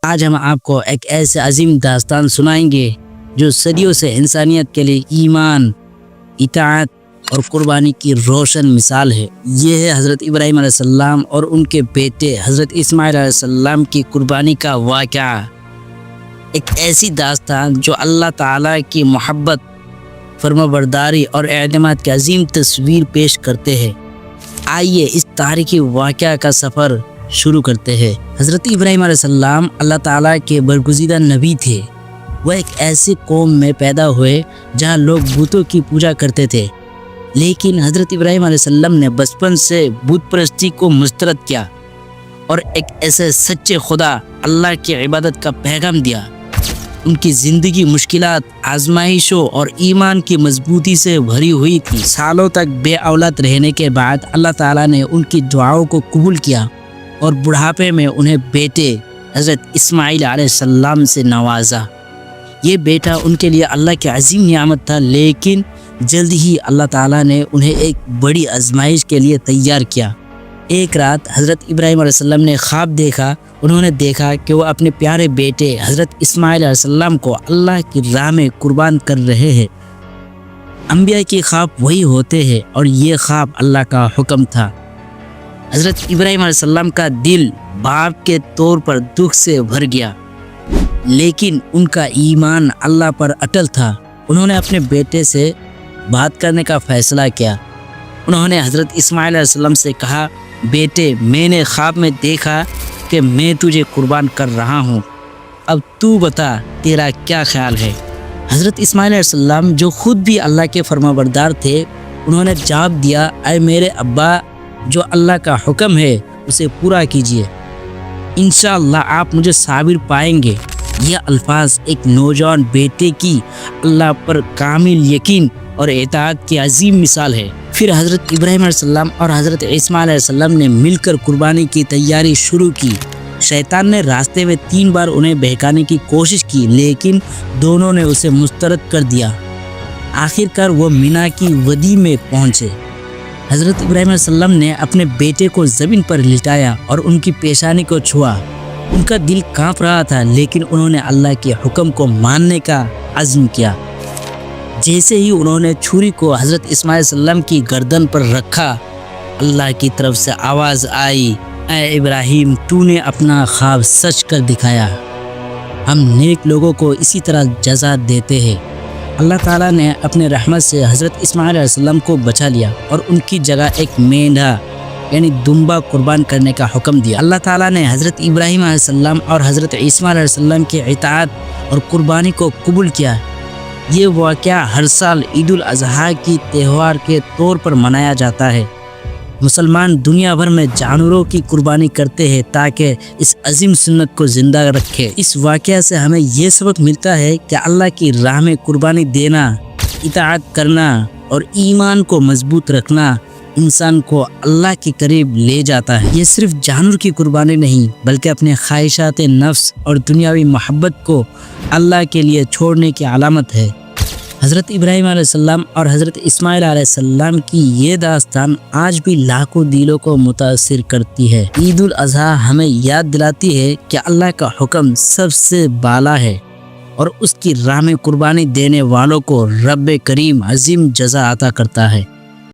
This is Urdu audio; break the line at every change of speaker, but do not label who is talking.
آج ہم آپ کو ایک ایسے عظیم داستان سنائیں گے جو صدیوں سے انسانیت کے لیے ایمان، اطاعت اور قربانی کی روشن مثال ہے۔ یہ ہے حضرت ابراہیم علیہ السلام اور ان کے بیٹے حضرت اسماعیل علیہ السلام کی قربانی کا واقعہ۔ ایک ایسی داستان جو اللہ تعالیٰ کی محبت، فرمانبرداری اور اعتماد کی عظیم تصویر پیش کرتے ہیں۔ آئیے اس تاریخی واقعہ کا سفر شروع کرتے ہیں۔ حضرت ابراہیم علیہ السلام اللہ تعالیٰ کے برگزیدہ نبی تھے۔ وہ ایک ایسی قوم میں پیدا ہوئے جہاں لوگ بتوں کی پوجا کرتے تھے، لیکن حضرت ابراہیم علیہ السلام نے بچپن سے بت پرستی کو مسترد کیا اور ایک ایسے سچے خدا اللہ کی عبادت کا پیغام دیا۔ ان کی زندگی مشکلات، آزمائشوں اور ایمان کی مضبوطی سے بھری ہوئی تھی۔ سالوں تک بے اولاد رہنے کے بعد اللہ تعالیٰ نے ان کی دعاؤں کو قبول کیا اور بڑھاپے میں انہیں بیٹے حضرت اسماعیل علیہ السلام سے نوازا۔ یہ بیٹا ان کے لیے اللہ کی عظیم نعمت تھا، لیکن جلد ہی اللہ تعالیٰ نے انہیں ایک بڑی آزمائش کے لیے تیار کیا۔ ایک رات حضرت ابراہیم علیہ السلام نے خواب دیکھا۔ انہوں نے دیکھا کہ وہ اپنے پیارے بیٹے حضرت اسماعیل علیہ السلام کو اللہ کی راہ میں قربان کر رہے ہیں۔ انبیاء کے خواب وہی ہوتے ہیں اور یہ خواب اللہ کا حکم تھا۔ حضرت ابراہیم علیہ السلام کا دل باپ کے طور پر دکھ سے بھر گیا، لیکن ان کا ایمان اللہ پر اٹل تھا۔ انہوں نے اپنے بیٹے سے بات کرنے کا فیصلہ کیا۔ انہوں نے حضرت اسماعیل علیہ السلام سے کہا، بیٹے، میں نے خواب میں دیکھا کہ میں تجھے قربان کر رہا ہوں، اب تو بتا تیرا کیا خیال ہے؟ حضرت اسماعیل علیہ السلام جو خود بھی اللہ کے فرمانبردار تھے، انہوں نے جواب دیا، اے میرے ابا، جو اللہ کا حکم ہے اسے پورا کیجیے، انشاءاللہ آپ مجھے صابر پائیں گے۔ یہ الفاظ ایک نوجوان بیٹے کی اللہ پر کامل یقین اور اطاعت کی عظیم مثال ہے۔ پھر حضرت ابراہیم علیہ السلام اور حضرت اسماعیل علیہ السلام نے مل کر قربانی کی تیاری شروع کی۔ شیطان نے راستے میں 3 بار انہیں بہکانے کی کوشش کی، لیکن دونوں نے اسے مسترد کر دیا۔ آخر کار وہ مینا کی وادی میں پہنچے۔ حضرت ابراہیم علیہ السلام نے اپنے بیٹے کو زمین پر لٹایا اور ان کی پیشانی کو چھوا۔ ان کا دل کانپ رہا تھا، لیکن انہوں نے اللہ کے حکم کو ماننے کا عزم کیا۔ جیسے ہی انہوں نے چھری کو حضرت اسماعیل علیہ السلام کی گردن پر رکھا، اللہ کی طرف سے آواز آئی، اے ابراہیم، تو نے اپنا خواب سچ کر دکھایا۔ ہم نیک لوگوں کو اسی طرح جزا دیتے ہیں۔ اللہ تعالیٰ نے اپنے رحمت سے حضرت اسماعیل علیہ السلام کو بچا لیا اور ان کی جگہ ایک مینڈھا یعنی دمبا قربان کرنے کا حکم دیا۔ اللہ تعالیٰ نے حضرت ابراہیم علیہ السلام اور حضرت اسماعیل علیہ السلام کی اطاعت اور قربانی کو قبول کیا۔ یہ واقعہ ہر سال عید الاضحیٰ کی تہوار کے طور پر منایا جاتا ہے۔ مسلمان دنیا بھر میں جانوروں کی قربانی کرتے ہیں تاکہ اس عظیم سنت کو زندہ رکھے۔ اس واقعہ سے ہمیں یہ سبق ملتا ہے کہ اللہ کی راہ میں قربانی دینا، اطاعت کرنا اور ایمان کو مضبوط رکھنا انسان کو اللہ کے قریب لے جاتا ہے۔ یہ صرف جانور کی قربانی نہیں، بلکہ اپنے خواہشات نفس اور دنیاوی محبت کو اللہ کے لیے چھوڑنے کی علامت ہے۔ حضرت ابراہیم علیہ السلام اور حضرت اسماعیل علیہ السلام کی یہ داستان آج بھی لاکھوں دلوں کو متاثر کرتی ہے۔ عید الاضحیٰ ہمیں یاد دلاتی ہے کہ اللہ کا حکم سب سے بالا ہے اور اس کی راہ میں قربانی دینے والوں کو رب کریم عظیم جزا عطا کرتا ہے۔